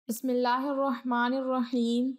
بسم اللہ الرحمن الرحیم۔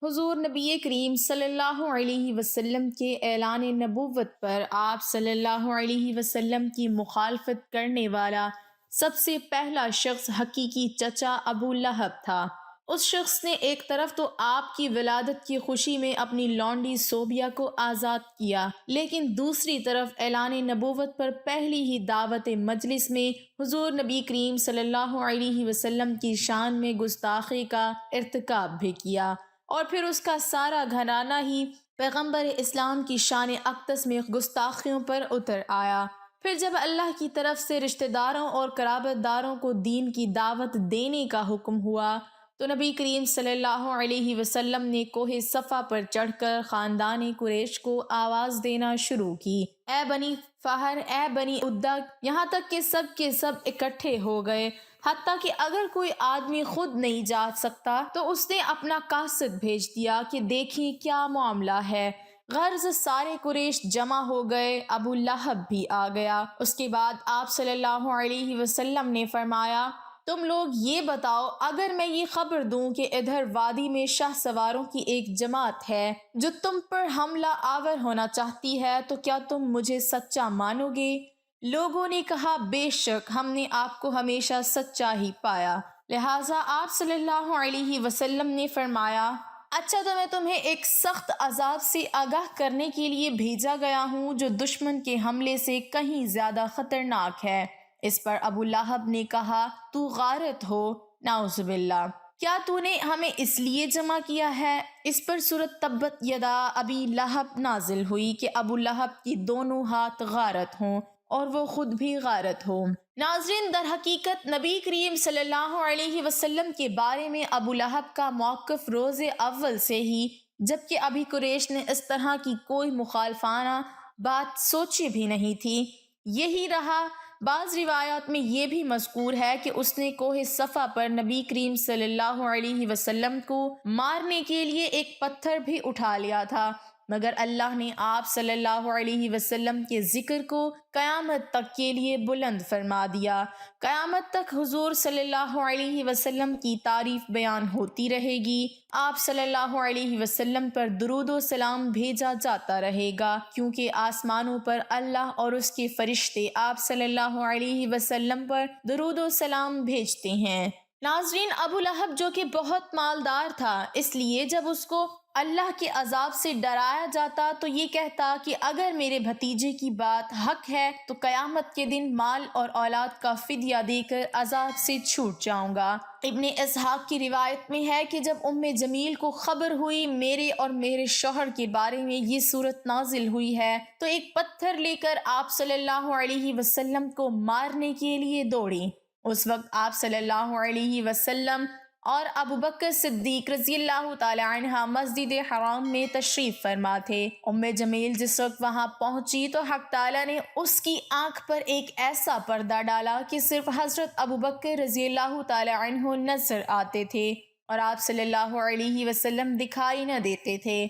حضور نبی کریم صلی اللہ علیہ وسلم کے اعلان نبوت پر آپ صلی اللہ علیہ وسلم کی مخالفت کرنے والا سب سے پہلا شخص حقیقی چچا ابو لہب تھا۔ اس شخص نے ایک طرف تو آپ کی ولادت کی خوشی میں اپنی لونڈی صوبیہ کو آزاد کیا، لیکن دوسری طرف اعلان نبوت پر پہلی ہی دعوت مجلس میں حضور نبی کریم صلی اللہ علیہ وسلم کی شان میں گستاخی کا ارتکاب بھی کیا، اور پھر اس کا سارا گھرانہ ہی پیغمبر اسلام کی شان اقدس میں گستاخیوں پر اتر آیا۔ پھر جب اللہ کی طرف سے رشتہ داروں اور قرابت داروں کو دین کی دعوت دینے کا حکم ہوا تو نبی کریم صلی اللہ علیہ وسلم نے کوہ صفا پر چڑھ کر خاندان قریش کو آواز دینا شروع کی، اے بنی فہر، اے بنی عدہ، یہاں تک کہ سب کے سب اکٹھے ہو گئے۔ حتیٰ کہ اگر کوئی آدمی خود نہیں جا سکتا تو اس نے اپنا قاصد بھیج دیا کہ دیکھیں کیا معاملہ ہے۔ غرض سارے قریش جمع ہو گئے، ابو لہب بھی آ گیا۔ اس کے بعد آپ صلی اللہ علیہ وسلم نے فرمایا، تم لوگ یہ بتاؤ، اگر میں یہ خبر دوں کہ ادھر وادی میں شاہ سواروں کی ایک جماعت ہے جو تم پر حملہ آور ہونا چاہتی ہے تو کیا تم مجھے سچا مانو گے؟ لوگوں نے کہا، بے شک ہم نے آپ کو ہمیشہ سچا ہی پایا۔ لہٰذا آپ صلی اللہ علیہ وسلم نے فرمایا، اچھا تو میں تمہیں ایک سخت عذاب سے آگاہ کرنے کے لیے بھیجا گیا ہوں جو دشمن کے حملے سے کہیں زیادہ خطرناک ہے۔ اس پر ابو لہب نے کہا، تو غارت ہو، نعوذ باللہ، کیا تو نے ہمیں اس لیے جمع کیا ہے؟ اس پر سورۃ تبت یدا ابی لہب نازل ہوئی کہ ابو لہب کی دونوں ہاتھ غارت ہوں اور وہ خود بھی غارت ہو۔ ناظرین، در حقیقت نبی کریم صلی اللہ علیہ وسلم کے بارے میں ابو لہب کا موقف روز اول سے ہی، جبکہ ابھی قریش نے اس طرح کی کوئی مخالفانہ بات سوچی بھی نہیں تھی، یہی رہا۔ بعض روایات میں یہ بھی مذکور ہے کہ اس نے کوہ صفا پر نبی کریم صلی اللہ علیہ وسلم کو مارنے کے لیے ایک پتھر بھی اٹھا لیا تھا، مگر اللہ نے آپ صلی اللہ علیہ وسلم کے ذکر کو قیامت تک کے لیے بلند فرما دیا۔ قیامت تک حضور صلی اللہ علیہ وسلم کی تعریف بیان ہوتی رہے گی، آپ صلی اللہ علیہ وسلم پر درود و سلام بھیجا جاتا رہے گا، کیونکہ آسمانوں پر اللہ اور اس کے فرشتے آپ صلی اللہ علیہ وسلم پر درود و سلام بھیجتے ہیں۔ ناظرین، ابو لہب جو کہ بہت مالدار تھا، اس لیے جب اس کو اللہ کے عذاب سے ڈرایا جاتا تو یہ کہتا کہ اگر میرے بھتیجے کی بات حق ہے تو قیامت کے دن مال اور اولاد کا فدیہ دے کر عذاب سے چھوٹ جاؤں گا۔ ابن اسحاق کی روایت میں ہے کہ جب جمیل کو خبر ہوئی میرے اور میرے شوہر کے بارے میں یہ صورت نازل ہوئی ہے تو ایک پتھر لے کر آپ صلی اللہ علیہ وسلم کو مارنے کے لیے دوڑی۔ اس وقت آپ صلی اللہ علیہ وسلم اور ابو بکر صدیق رضی اللہ تعالی عنہ مسجد حرام میں تشریف فرما تھے۔ جمیل جس وقت وہاں پہنچی تو حق تعالی نے اس کی آنکھ پر ایک ایسا پردہ ڈالا کہ صرف حضرت ابو بکر رضی اللہ تعالی عنہ نظر آتے تھے اور آپ صلی اللہ علیہ وسلم دکھائی نہ دیتے تھے۔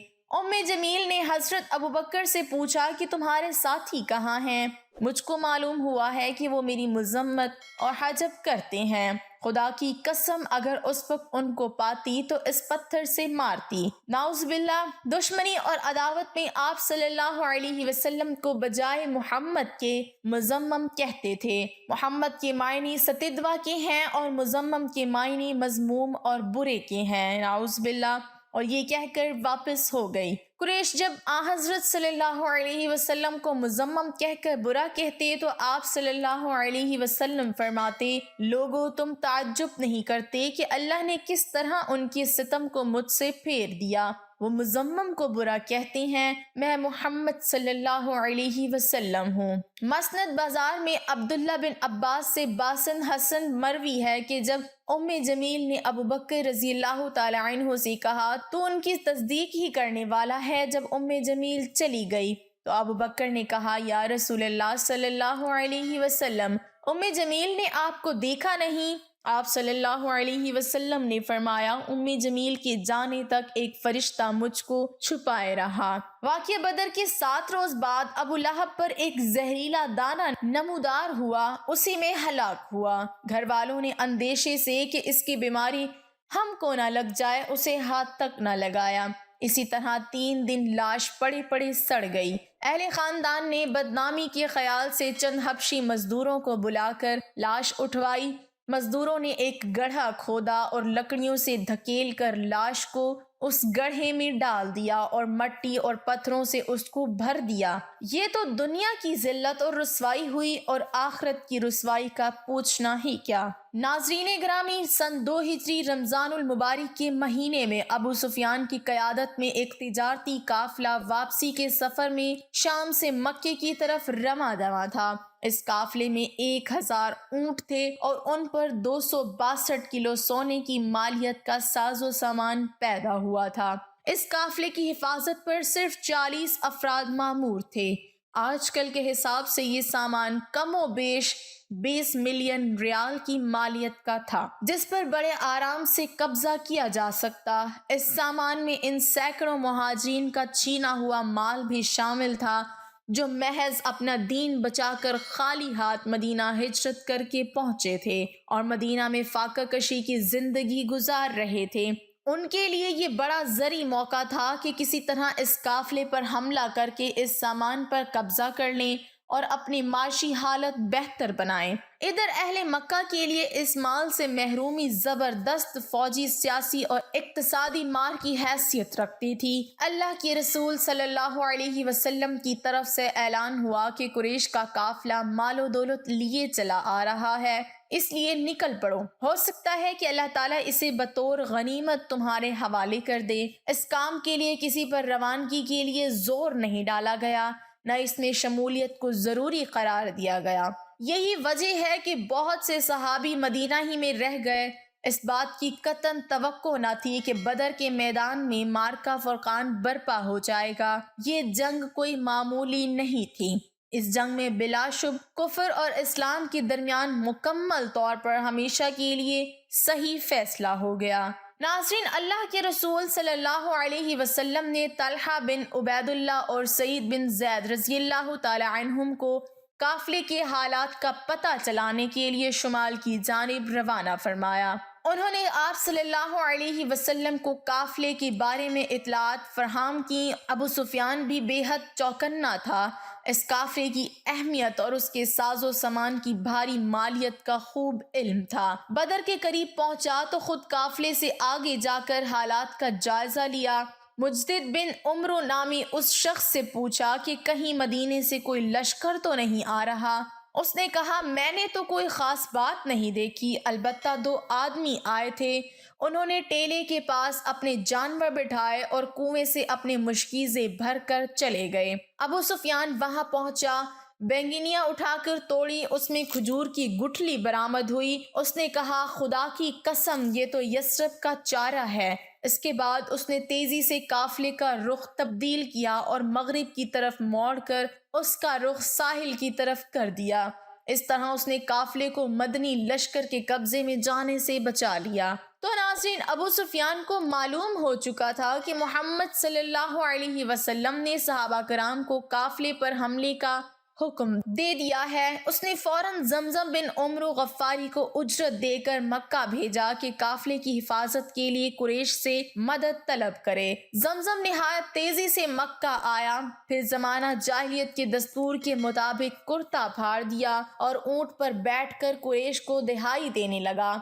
جمیل نے حضرت ابو بکر سے پوچھا کہ تمہارے ساتھی کہاں ہیں؟ مجھ کو معلوم ہوا ہے کہ وہ میری مذمت اور حجب کرتے ہیں، خدا کی قسم اگر اس وقت ان کو پاتی تو اس پتھر سے مارتی۔ نعوذ باللہ، دشمنی اور عداوت میں آپ صلی اللہ علیہ وسلم کو بجائے محمد کے مذمم کہتے تھے۔ محمد کے معنی ستدوا کے ہیں اور مذمم کے معنی مذموم اور برے کے ہیں، نعوذ باللہ، اور یہ کہہ کر واپس ہو گئی۔ قریش جب حضرت صلی اللہ علیہ وسلم کو مذمم کہہ کر برا کہتے تو آپ صلی اللہ علیہ وسلم فرماتے، لوگو تم تعجب نہیں کرتے کہ اللہ نے کس طرح ان کے ستم کو مجھ سے پھیر دیا؟ وہ مذمم کو برا کہتے ہیں، میں محمد صلی اللہ علیہ وسلم ہوں۔ مسند بازار میں عبداللہ بن عباس سے باسن حسن مروی ہے کہ جب جمیل نے ابو بکر رضی اللہ تعالی عنہ سے کہا تو ان کی تصدیق ہی کرنے والا ہے، جب جمیل چلی گئی تو ابو بکر نے کہا، یا رسول اللہ صلی اللہ علیہ وسلم، جمیل نے آپ کو دیکھا نہیں؟ آپ صلی اللہ علیہ وسلم نے فرمایا، جمیل کے جانے تک ایک فرشتہ مجھ کو چھپائے رہا۔ واقعہ بدر کے 7 روز بعد ابو لہب پر ایک زہریلا دانہ نمودار ہوا، اسی میں ہلاک ہوا۔ گھر والوں نے اندیشے سے کہ اس کی بیماری ہم کو نہ لگ جائے اسے ہاتھ تک نہ لگایا۔ اسی طرح 3 دن لاش پڑی پڑی سڑ گئی۔ اہل خاندان نے بدنامی کے خیال سے چند حبشی مزدوروں کو بلا کر لاش اٹھوائی۔ مزدوروں نے ایک گڑھا کھودا اور لکڑیوں سے دھکیل کر لاش کو اس گڑھے میں ڈال دیا اور مٹی اور پتھروں سے اس کو بھر دیا۔ یہ تو دنیا کی ذلت اور رسوائی ہوئی، اور آخرت کی رسوائی کا پوچھنا ہی کیا۔ ناظرین گرامی، سن 2 ہجری رمضان المبارک کے مہینے میں ابو سفیان کی قیادت میں ایک تجارتی قافلہ واپسی کے سفر میں شام سے مکے کی طرف رواں دواں تھا۔ اس قافلے میں 1000 اونٹ تھے اور ان پر 262 کلو سونے کی مالیت کا ساز و سامان پیدا ہوا تھا۔ اس قافلے کی حفاظت پر صرف 40 افراد مامور تھے۔ آج کل کے حساب سے یہ سامان کم و بیش 20 ملین ریال کی مالیت کا تھا، جس پر بڑے آرام سے قبضہ کیا جا سکتا۔ اس سامان میں ان سینکڑوں مہاجرین کا چھینا ہوا مال بھی شامل تھا جو محض اپنا دین بچا کر خالی ہاتھ مدینہ ہجرت کر کے پہنچے تھے اور مدینہ میں فاقہ کشی کی زندگی گزار رہے تھے۔ ان کے لیے یہ بڑا زرعی موقع تھا کہ کسی طرح اس قافلے پر حملہ کر کے اس سامان پر قبضہ کر لیں اور اپنی معاشی حالت بہتر بنائیں۔ ادھر اہل مکہ کے لیے اس مال سے محرومی زبردست فوجی، سیاسی اور اقتصادی مار کی حیثیت رکھتی تھی۔ اللہ کے رسول صلی اللہ علیہ وسلم کی طرف سے اعلان ہوا کہ قریش کا قافلہ مال و دولت لیے چلا آ رہا ہے، اس لیے نکل پڑو، ہو سکتا ہے کہ اللہ تعالیٰ اسے بطور غنیمت تمہارے حوالے کر دے۔ اس کام کے لیے کسی پر روانگی کے لیے زور نہیں ڈالا گیا، نہ اس میں شمولیت کو ضروری قرار دیا گیا۔ یہی وجہ ہے کہ بہت سے صحابی مدینہ ہی میں رہ گئے۔ اس بات کی قطعاً توقع نہ تھی کہ بدر کے میدان میں معرکہ فرقان برپا ہو جائے گا۔ یہ جنگ کوئی معمولی نہیں تھی۔ اس جنگ میں بلا شبہ کفر اور اسلام کے درمیان مکمل طور پر ہمیشہ کے لیے صحیح فیصلہ ہو گیا۔ ناظرین، اللہ کے رسول صلی اللہ علیہ وسلم نے طلحہ بن عبید اللہ اور سعید بن زید رضی اللہ تعالی عنہم کو قافلے کے حالات کا پتہ چلانے کے لیے شمال کی جانب روانہ فرمایا۔ انہوں نے آپ صلی اللہ علیہ وسلم کو قافلے کے بارے میں اطلاعات فراہم کی۔ ابو سفیان بھی بے حد چوکنا تھا۔ اس قافلے کی اہمیت اور اس کے ساز و سامان کی بھاری مالیت کا خوب علم تھا۔ بدر کے قریب پہنچا تو خود قافلے سے آگے جا کر حالات کا جائزہ لیا۔ مجدد بن عمرو نامی اس شخص سے پوچھا کہ کہیں مدینے سے کوئی لشکر تو نہیں آ رہا؟ اس نے کہا، میں نے تو کوئی خاص بات نہیں دیکھی، البتہ 2 آدمی آئے تھے۔ انہوں نے ٹیلے کے پاس اپنے جانور بٹھائے اور کنویں سے اپنے مشکیزیں بھر کر چلے گئے۔ ابو سفیان وہاں پہنچا، بینگنیاں اٹھا کر توڑی، اس میں کھجور کی گٹھلی برآمد ہوئی۔ اس نے کہا، خدا کی قسم، یہ تو یثرب کا چارہ ہے۔ اس کے بعد اس نے تیزی سے قافلے کا رخ تبدیل کیا اور مغرب کی طرف موڑ کر اس کا رخ ساحل کی طرف کر دیا۔ اس طرح اس نے قافلے کو مدنی لشکر کے قبضے میں جانے سے بچا لیا۔ تو ناظرین، ابو سفیان کو معلوم ہو چکا تھا کہ محمد صلی اللہ علیہ وسلم نے صحابہ کرام کو قافلے پر حملے کا حکم دے دیا ہے۔ اس نے فوراً زمزم بن عمرو غفاری کو اجرت دے کر مکہ بھیجا کہ قافلے کی حفاظت کے لیے قریش سے مدد طلب کرے۔ زمزم نہایت تیزی سے مکہ آیا، پھر زمانہ جاہلیت کے دستور کے مطابق کرتا پھاڑ دیا اور اونٹ پر بیٹھ کر قریش کو دہائی دینے لگا،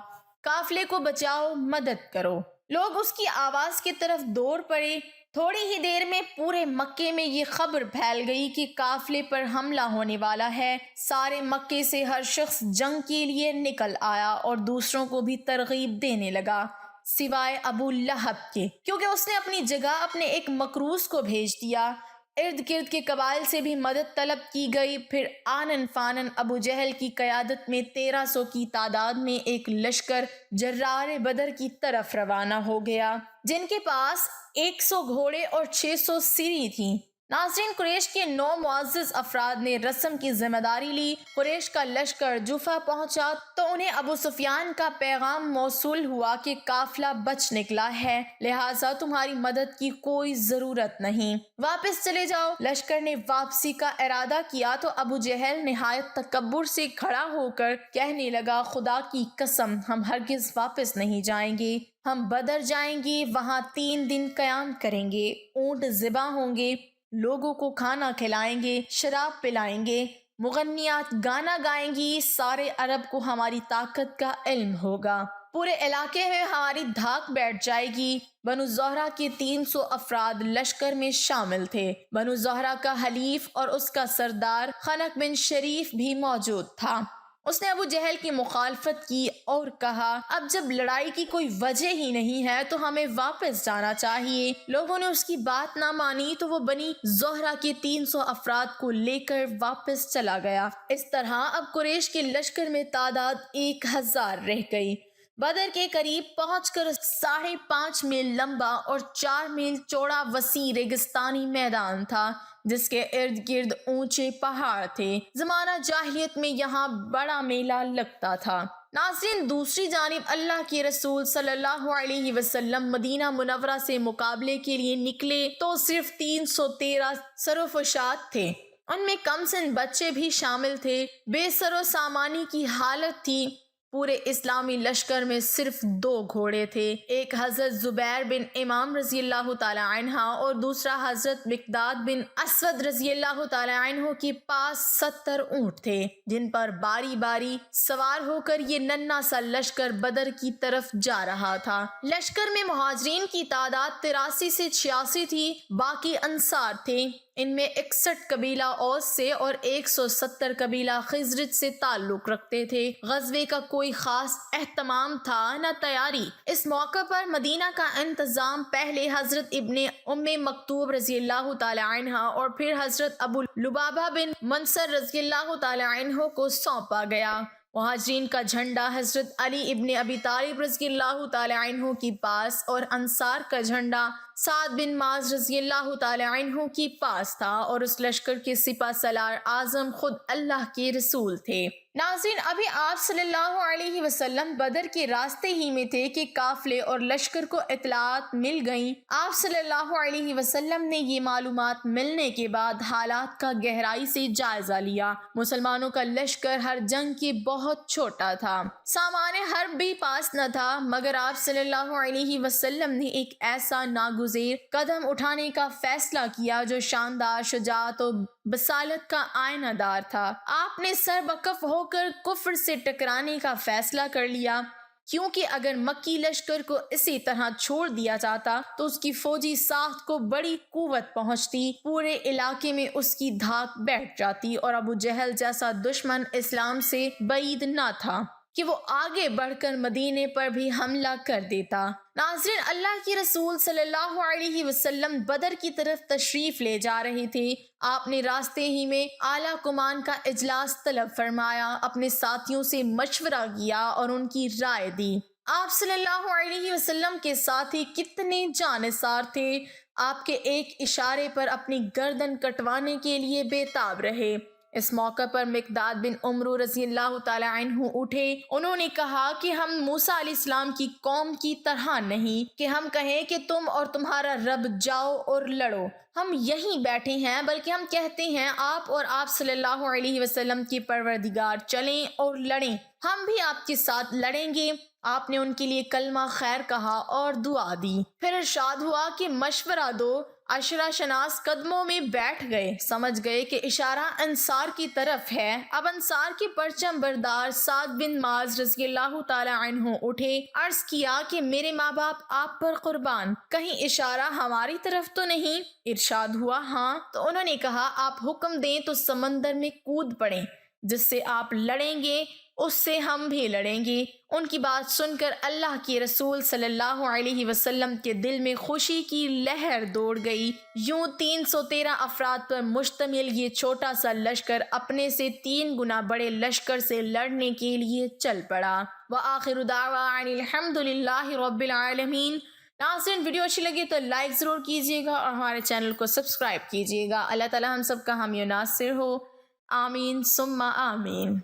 قافلے کو بچاؤ، مدد کرو۔ لوگ اس کی آواز کی طرف دوڑ پڑے۔ تھوڑی ہی دیر میں پورے مکے میں یہ خبر پھیل گئی کہ قافلے پر حملہ ہونے والا ہے۔ سارے مکے سے ہر شخص جنگ کے لیے نکل آیا اور دوسروں کو بھی ترغیب دینے لگا، سوائے ابو لہب کے، کیونکہ اس نے اپنی جگہ اپنے ایک مکروز کو بھیج دیا۔ ارد گرد کے قبائل سے بھی مدد طلب کی گئی۔ پھر آنن فانن ابو جہل کی قیادت میں 1300 کی تعداد میں ایک لشکر جرار بدر کی طرف روانہ ہو گیا، جن کے پاس 100 گھوڑے اور 600 سری تھیں۔ ناظرین، قریش کے 9 معزز افراد نے رسم کی ذمہ داری لی۔ قریش کا لشکر جوفہ پہنچا تو انہیں ابو سفیان کا پیغام موصول ہوا کہ قافلہ بچ نکلا ہے، لہٰذا تمہاری مدد کی کوئی ضرورت نہیں، واپس چلے جاؤ۔ لشکر نے واپسی کا ارادہ کیا تو ابو جہل نہایت تکبر سے کھڑا ہو کر کہنے لگا، خدا کی قسم، ہم ہرگز واپس نہیں جائیں گے، ہم بدر جائیں گے، وہاں 3 دن قیام کریں گے، اونٹ ذبح ہوں گے، لوگوں کو کھانا کھلائیں گے، شراب پلائیں گے، مغنیات گانا گائیں گی، سارے عرب کو ہماری طاقت کا علم ہوگا، پورے علاقے میں ہماری دھاک بیٹھ جائے گی۔ بنو زہرہ کے 300 افراد لشکر میں شامل تھے۔ بنو زہرہ کا حلیف اور اس کا سردار خنق بن شریف بھی موجود تھا۔ اس نے ابو جہل کی مخالفت کی اور کہا، اب جب لڑائی کی کوئی وجہ ہی نہیں ہے تو ہمیں واپس جانا چاہیے۔ لوگوں نے اس کی بات نہ مانی تو وہ بنی زہرہ کے 300 افراد کو لے کر واپس چلا گیا۔ اس طرح اب قریش کے لشکر میں تعداد 1000 رہ گئی۔ بدر کے قریب پہنچ کر 5.5 میل لمبا اور 4 میل چوڑا وسیع ریگستانی میدان تھا، جس کے ارد گرد اونچے پہاڑ تھے۔ زمانہ جاہلیت میں یہاں بڑا میلہ لگتا تھا۔ ناظرین، دوسری جانب اللہ کے رسول صلی اللہ علیہ وسلم مدینہ منورہ سے مقابلے کے لیے نکلے تو صرف 313 سروفشات تھے۔ ان میں کم سن بچے بھی شامل تھے۔ بے سر و سامانی کی حالت تھی۔ پورے اسلامی لشکر میں صرف 2 گھوڑے تھے، ایک حضرت زبیر بن امام رضی اللہ تعالی عنہ اور دوسرا حضرت مقداد بن اسود رضی اللہ تعالی عنہ کے پاس 70 اونٹ تھے، جن پر باری باری سوار ہو کر یہ ننھا سا لشکر بدر کی طرف جا رہا تھا۔ لشکر میں مہاجرین کی تعداد 83 سے 86 تھی، باقی انصار تھے۔ ان میں 61 قبیلہ اوس سے اور 170 قبیلہ خزرج سے تعلق رکھتے تھے۔ غزوے کا کوئی خاص اہتمام تھا نہ تیاری۔ اس موقع پر مدینہ کا انتظام پہلے حضرت ابن ام مکتوم رضی اللہ تعالی عنہ اور پھر حضرت ابو لبابہ بن منصر رضی اللہ تعالی عنہ کو سونپا گیا۔ مہاجرین کا جھنڈا حضرت علی ابن ابی طالب رضی اللہ تعالی عنہ کے پاس اور انصار کا جھنڈا سعد بن معاذ رضی اللہ تعالی عنہ کے پاس تھا، اور اس لشکر کے سپہ سالار اعظم خود اللہ کے رسول تھے۔ ناظرین، ابھی آپ صلی اللہ علیہ وسلم بدر کے راستے ہی میں تھے کہ قافلے اور لشکر کو اطلاعات مل گئیں۔ آپ صلی اللہ علیہ وسلم نے یہ معلومات ملنے کے بعد حالات کا گہرائی سے جائزہ لیا۔ مسلمانوں کا لشکر ہر جنگ کے بہت چھوٹا تھا، سامان حرب بھی پاس نہ تھا، مگر آپ صلی اللہ علیہ وسلم نے ایک ایسا ناگزیر قدم اٹھانے کا فیصلہ کیا جو شاندار شجاعت و بصالت کا آئینہ دار تھا۔ آپ نے سربکف ہو کر کفر سے ٹکرانے کا فیصلہ کر لیا، کیونکہ اگر مکی لشکر کو اسی طرح چھوڑ دیا جاتا تو اس کی فوجی ساخت کو بڑی قوت پہنچتی، پورے علاقے میں اس کی دھاک بیٹھ جاتی، اور ابو جہل جیسا دشمن اسلام سے بعید نہ تھا کہ وہ آگے بڑھ کر مدینے پر بھی حملہ کر دیتا۔ ناظرین، اللہ کے رسول صلی اللہ علیہ وسلم بدر کی طرف تشریف لے جا رہے تھے۔ آپ نے راستے ہی میں اعلیٰ کمان کا اجلاس طلب فرمایا، اپنے ساتھیوں سے مشورہ کیا اور ان کی رائے دی۔ آپ صلی اللہ علیہ وسلم کے ساتھی کتنے جانثار تھے، آپ کے ایک اشارے پر اپنی گردن کٹوانے کے لیے بے تاب رہے۔ اس موقع پر مقداد بن عمرو رضی اللہ تعالی عنہ اٹھے۔ انہوں نے کہا کہ ہم موسیٰ علیہ السلام کی قوم کی طرح نہیں کہ ہم کہیں کہ تم اور تمہارا رب جاؤ اور لڑو، ہم یہیں بیٹھے ہیں، بلکہ ہم کہتے ہیں آپ اور آپ صلی اللہ علیہ وسلم کی پروردگار چلیں اور لڑیں، ہم بھی آپ کے ساتھ لڑیں گے۔ آپ نے ان کے لیے کلمہ خیر کہا اور دعا دی، پھر ارشاد ہوا کہ مشورہ دو۔ عشرہ شناس قدموں میں بیٹھ گئے، سمجھ گئے کہ اشارہ انصار کی طرف ہے۔ اب انصار کے پرچم بردار سعد بن معاذ رضی اللہ تعالی عنہ اٹھے، عرض کیا کہ میرے ماں باپ آپ پر قربان، کہیں اشارہ ہماری طرف تو نہیں؟ ارشاد ہوا ہاں۔ تو انہوں نے کہا آپ حکم دیں تو سمندر میں کود پڑیں، جس سے آپ لڑیں گے اس سے ہم بھی لڑیں گے۔ ان کی بات سن کر اللہ کے رسول صلی اللہ علیہ وسلم کے دل میں خوشی کی لہر دوڑ گئی۔ یوں 313 افراد پر مشتمل یہ چھوٹا سا لشکر اپنے سے 3 گنا بڑے لشکر سے لڑنے کے لیے چل پڑا۔ وآخر دعوانا ان الحمد للہ رب العالمین۔ ناظرین ویڈیو اچھی لگی تو لائک ضرور کیجیے گا اور ہمارے چینل کو سبسکرائب کیجیے گا۔ اللہ تعالی ہم سب کا حامی و ناصر ہو، آمین ثم آمین۔